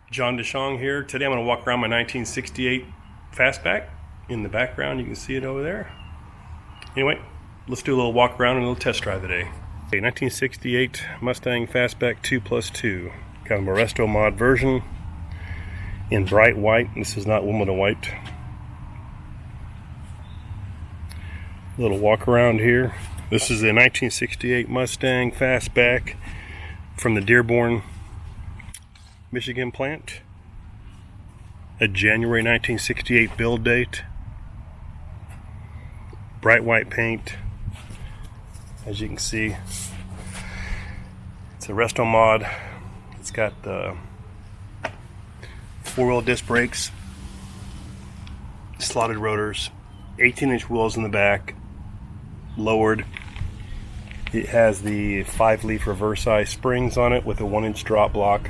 John Dishong here. Today I'm going to walk around my 1968 Fastback. In the background you can see it over there. Anyway, let's do a little walk around and a little test drive today. Okay, 1968 Mustang Fastback 2+2. Got a RestoMod version in bright white. This is not Wimbledon white. Little walk around here. This is a 1968 Mustang Fastback from the Dearborn, Michigan plant. A January 1968 build date. Bright white paint. As you can see, it's a RestoMod. It's got the four-wheel disc brakes, slotted rotors, 18-inch wheels in the back, lowered. It has the 5-leaf reverse-eye springs on it with a 1-inch drop block.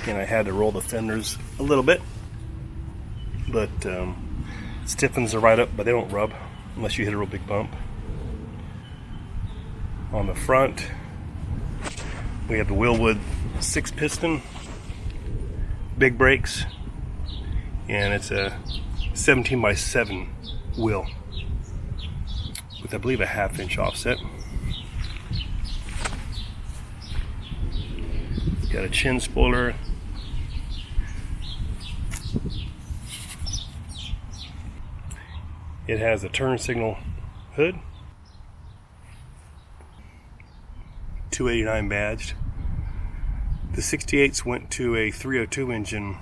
And I had to roll the fenders a little bit, but stiffens the ride up, but they don't rub unless you hit a real big bump. On the front, we have the Wilwood 6-piston, big brakes, and it's a 17x7 wheel with, I believe, a 1/2-inch offset. Got a chin spoiler. It has a turn signal hood, 289 badged. The 68s went to a 302 engine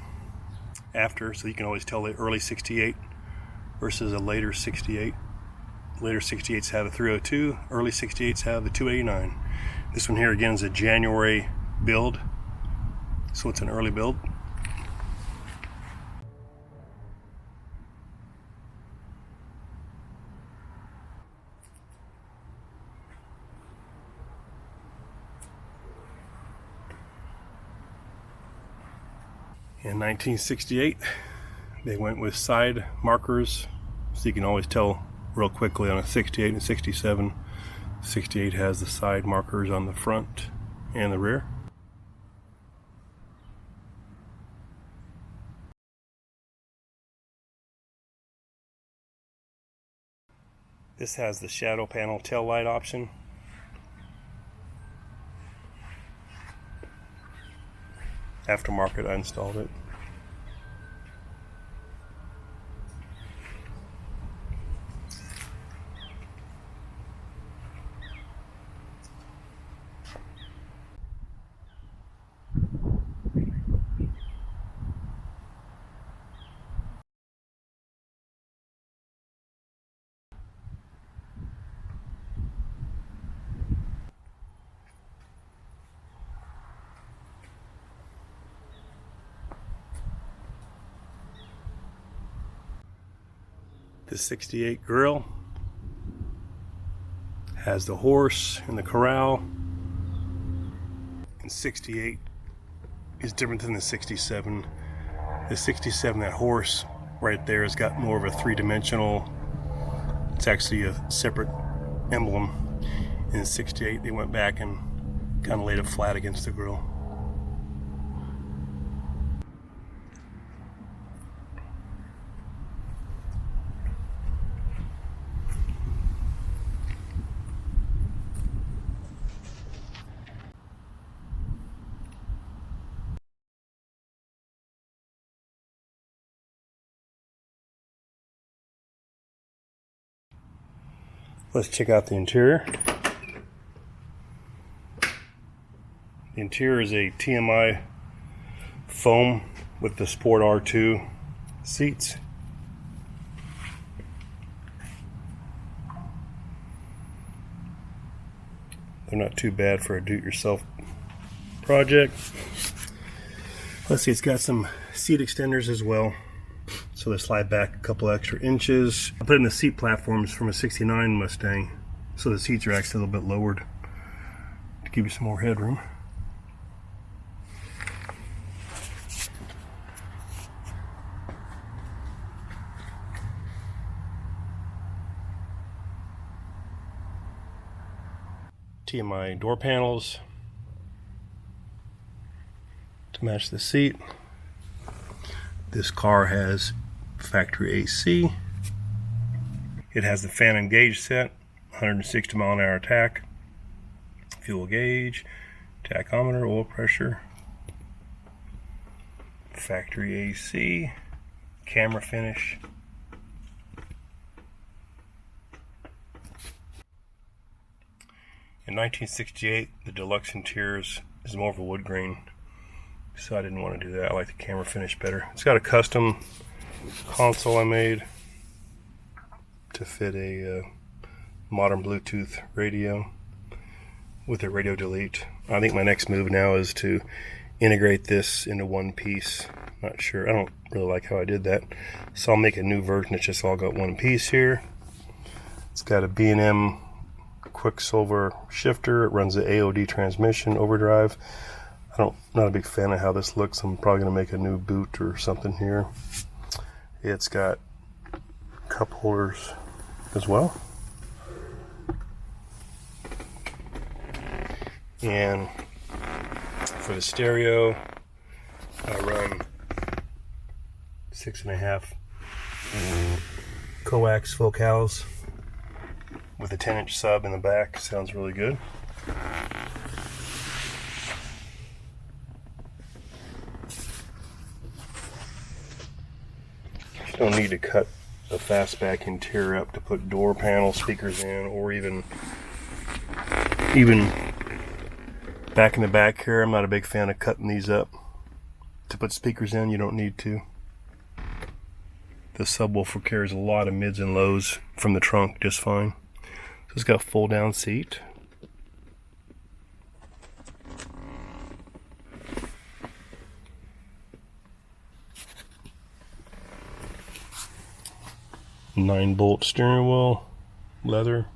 after, so you can always tell the early 68 versus a later 68. Later 68s have a 302, early 68s have the 289. This one here again is a January build, so it's an early build. In 1968, they went with side markers, so you can always tell real quickly on a 68 and 67. 68 has the side markers on the front and the rear. This has the shadow panel tail light option. Aftermarket, I installed it. The 68 grill has the horse and the corral, and 68 is different than the 67. The 67, that horse right there, has got more of a three-dimensional, it's actually a separate emblem. In the 68 they went back and kind of laid it flat against the grill. Let's check out the interior. The interior is a TMI foam with the Sport R2 seats. They're not too bad for a do-it-yourself project. Let's see, it's got some seat extenders as well, so they slide back a couple extra inches. I put in the seat platforms from a 69 Mustang, so the seats are actually a little bit lowered to give you some more headroom. TMI door panels, to match the seat. This car has factory AC. It has the fan and gauge set, 160 mile an hour tach, fuel gauge, tachometer, oil pressure, factory AC, camera finish. In 1968, the deluxe interiors is more of a wood grain, so I didn't want to do that. I like the camera finish better. It's got a custom console I made to fit a modern Bluetooth radio with a radio delete. I think my next move now is to integrate this into one piece. Not sure, I don't really like how I did that, so I'll make a new version that's just all got one piece here. It's got a B&M Quicksilver shifter. It runs the AOD transmission overdrive. Not a big fan of how this looks. I'm probably going to make a new boot or something here. It's got cup holders as well. And for the stereo, I run 6.5 coax focals with a 10-inch sub in the back. Sounds really good. You don't need to cut the Fastback interior up to put door panel speakers in, or even back in the back here. I'm not a big fan of cutting these up to put speakers in. You don't need to. The subwoofer carries a lot of mids and lows from the trunk just fine. So it's got a fold down seat. Nine-bolt steering wheel, leather.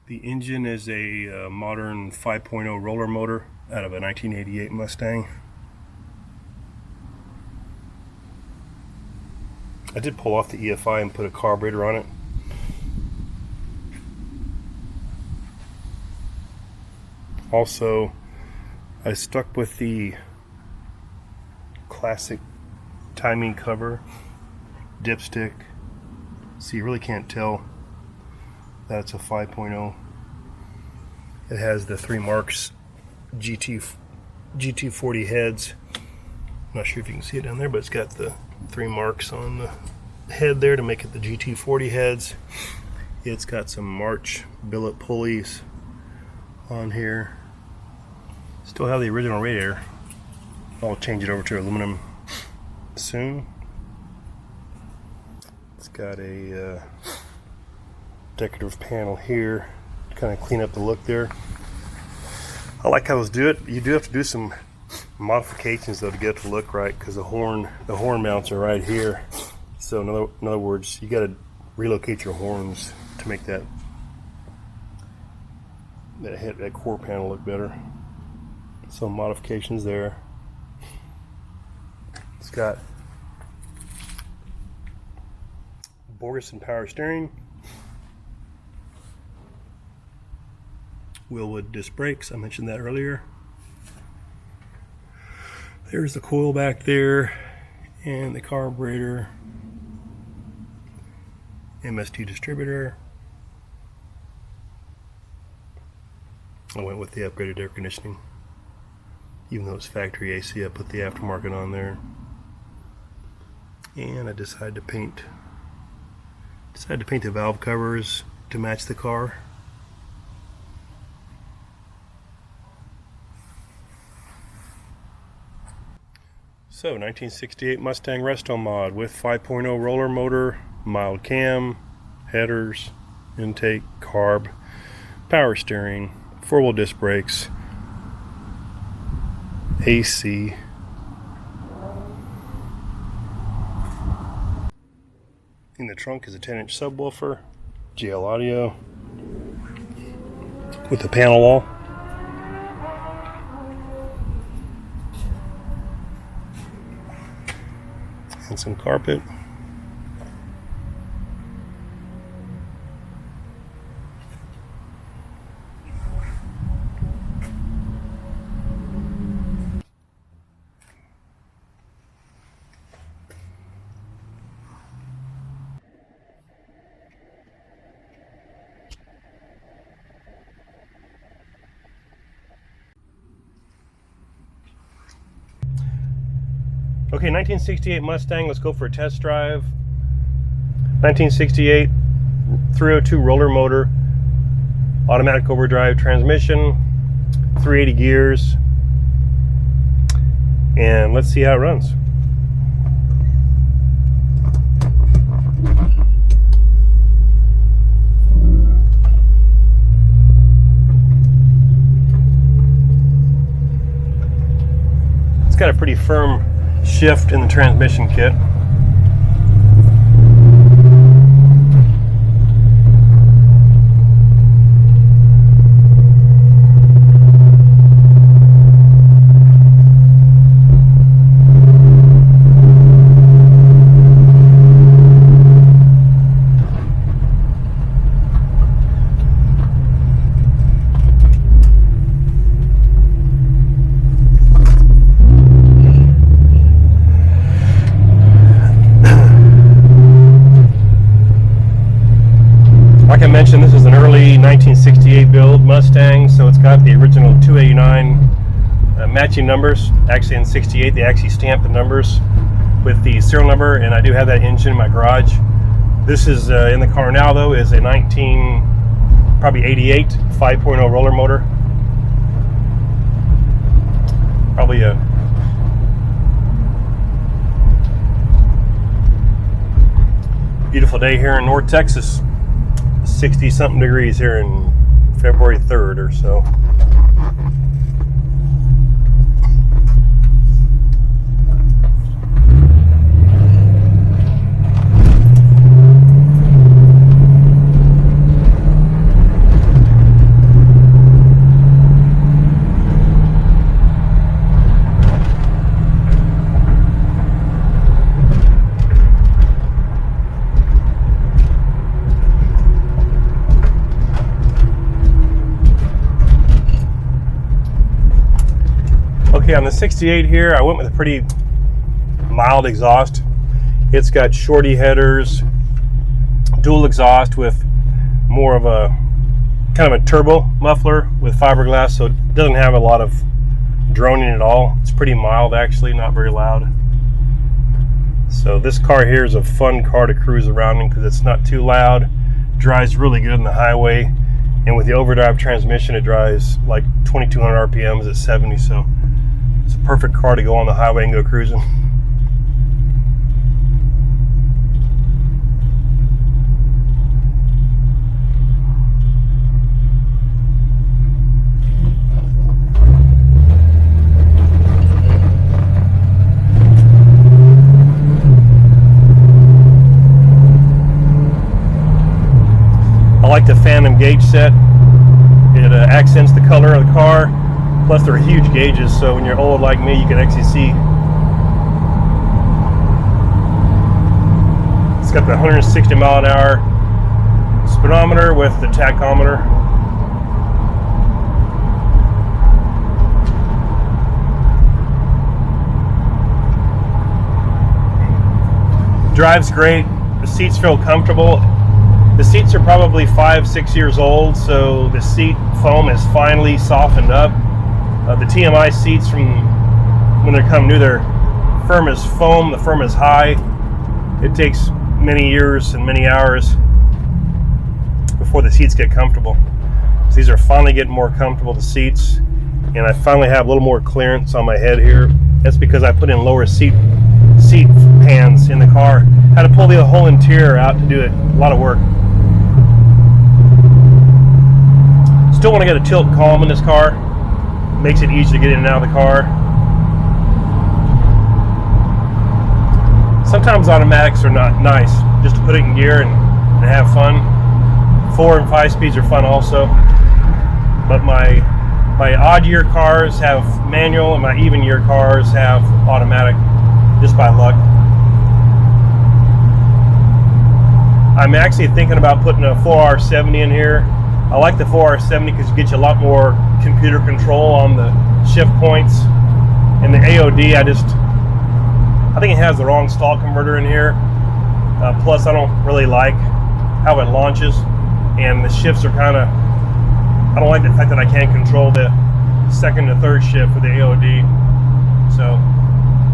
The engine is a modern 5.0 roller motor out of a 1988 Mustang. I did pull off the EFI and put a carburetor on it. Also, I stuck with the classic timing cover, dipstick, so you really can't tell that it's a 5.0. It has the 3 Marks GT40 heads. I'm not sure if you can see it down there, but it's got the 3 Marks on the head there to make it the GT40 heads. It's got some March billet pulleys on here. Still have the original radiator. I'll change it over to aluminum soon. It's got a decorative panel here to kind of clean up the look there. I like how those do it. You do have to do some modifications though to get it to look right, because the horn mounts are right here. So in other words, you got to relocate your horns to make that core panel look better. Some modifications there. It's got Borgeson power steering, Willwood disc brakes, I mentioned that earlier. There's the coil back there, and the carburetor, MST distributor. I went with the upgraded air conditioning. Even though it's factory AC, I put the aftermarket on there. And I decided to paint the valve covers to match the car. So 1968 Mustang RestoMod with 5.0 roller motor, mild cam, headers, intake, carb, power steering, 4-wheel disc brakes, AC. In the trunk is a 10-inch subwoofer, GL audio with the panel wall. And some carpet. Okay, 1968 Mustang, let's go for a test drive. 1968 302 roller motor, automatic overdrive transmission, 380 gears, and let's see how it runs. It's got a pretty firm shift in the transmission kit. Like I mentioned, this is an early 1968 build Mustang, so it's got the original 289 matching numbers. Actually in 68 they actually stamped the numbers with the serial number, and I do have that engine in my garage. This is in the car now though is a 88 5.0 roller motor. Probably a beautiful day here in North Texas. 60 something degrees here in February 3rd or so. Okay, on the 68 here, I went with a pretty mild exhaust. It's got shorty headers, dual exhaust with more of a kind of a turbo muffler with fiberglass, so it doesn't have a lot of droning at all. It's pretty mild actually, not very loud. So this car here is a fun car to cruise around in because it's not too loud, drives really good on the highway, and with the overdrive transmission it drives like 2200 RPMs at 70, so it's a perfect car to go on the highway and go cruising. I like the phantom gauge set. It accents the color of the car. Plus they're huge gauges, so when you're old like me, you can actually see. It's got the 160 mile an hour speedometer with the tachometer. Drives great. The seats feel comfortable. The seats are probably 5-6 years old, so the seat foam is finally softened up. The TMI seats from when they come new, they're firm as foam, the firm is high. It takes many years and many hours before the seats get comfortable. So these are finally getting more comfortable, the seats, and I finally have a little more clearance on my head here. That's because I put in lower seat pans in the car. Had to pull the whole interior out to do it, a lot of work. Still want to get a tilt and calm in this car. Makes it easy to get in and out of the car. Sometimes automatics are not nice, just to put it in gear and have fun. 4 and 5 speeds are fun also. But my odd year cars have manual and my even year cars have automatic, just by luck. I'm actually thinking about putting a 4R70 in here. I like the 4R70 because it gets you a lot more computer control on the shift points. And the AOD, I think it has the wrong stall converter in here. Plus, I don't really like how it launches, and the shifts are kind of. I don't like the fact that I can't control the second to third shift with the AOD. So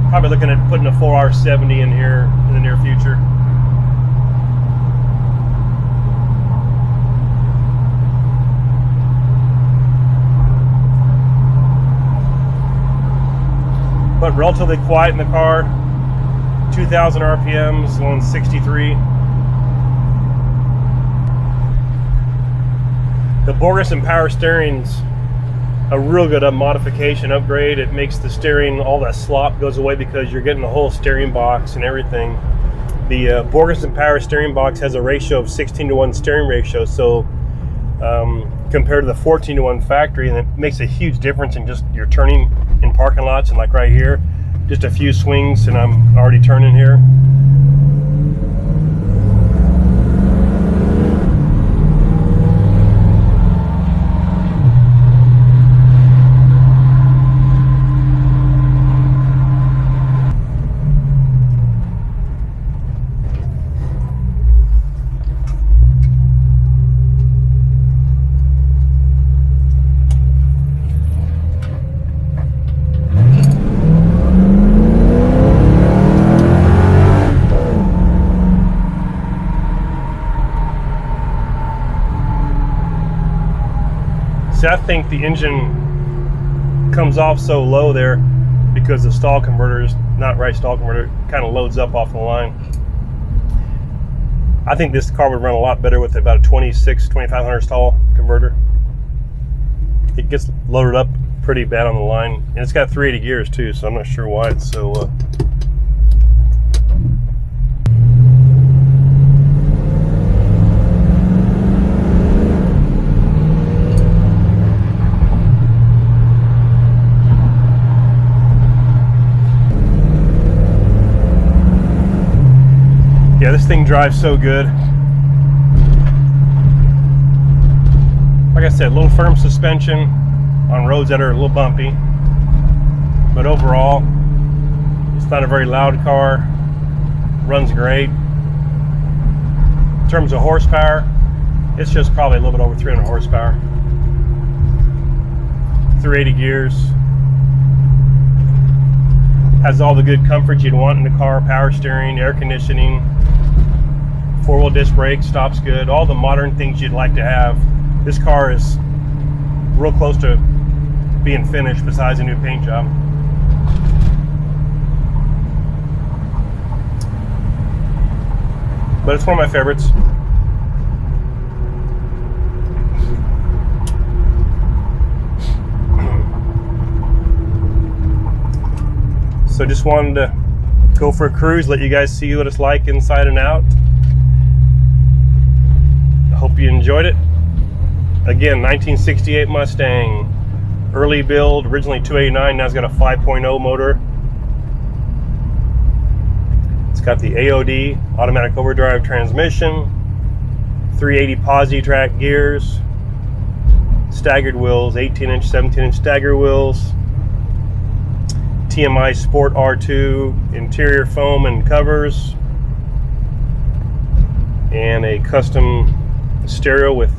Probably looking at putting a 4R70 in here in the near future. But relatively quiet in the car. 2,000 RPMs on 63. The Borgeson power steering's a real good modification upgrade. It makes the steering, all that slop goes away because you're getting the whole steering box and everything. The Borgeson power steering box has a ratio of 16:1 steering ratio, so compared to the 14:1 factory, and it makes a huge difference in just your turning in parking lots. And like right here, just a few swings and I'm already turning here. See, I think the engine comes off so low there because the stall converter is not right. Stall converter kind of loads up off the line. I think this car would run a lot better with about a 2500 stall converter. It gets loaded up pretty bad on the line, and it's got 380 gears too, so I'm not sure why it's so yeah, this thing drives so good. Like I said, a little firm suspension on roads that are a little bumpy, but overall it's not a very loud car. Runs great. In terms of horsepower, it's just probably a little bit over 300 horsepower. 380 gears. Has all the good comforts you'd want in the car: power steering, air conditioning, 4-wheel disc brakes, stops good, all the modern things you'd like to have. This car is real close to being finished besides a new paint job. But it's one of my favorites. So just wanted to go for a cruise, let you guys see what it's like inside and out. Hope you enjoyed it. Again, 1968 Mustang, early build, originally 289, now it's got a 5.0 motor. It's got the AOD, automatic overdrive transmission, 380 posi track gears, staggered wheels, 18-inch, 17-inch stagger wheels, TMI Sport R2 interior foam and covers, and a custom stereo with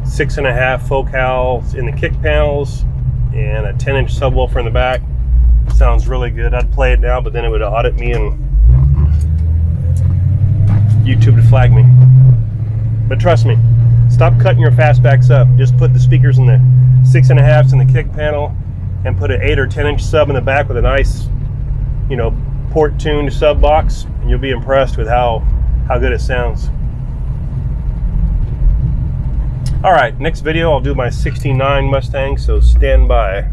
6.5 focals in the kick panels and a 10-inch subwoofer in the back. Sounds really good. I'd play it now, but then it would audit me and YouTube would flag me. But trust me, stop cutting your fastbacks up. Just put the speakers in the 6.5s in the kick panel and put an 8 or 10-inch sub in the back with a nice, port tuned sub box, and you'll be impressed with how good it sounds. All right, next video I'll do my '69 Mustang, so stand by.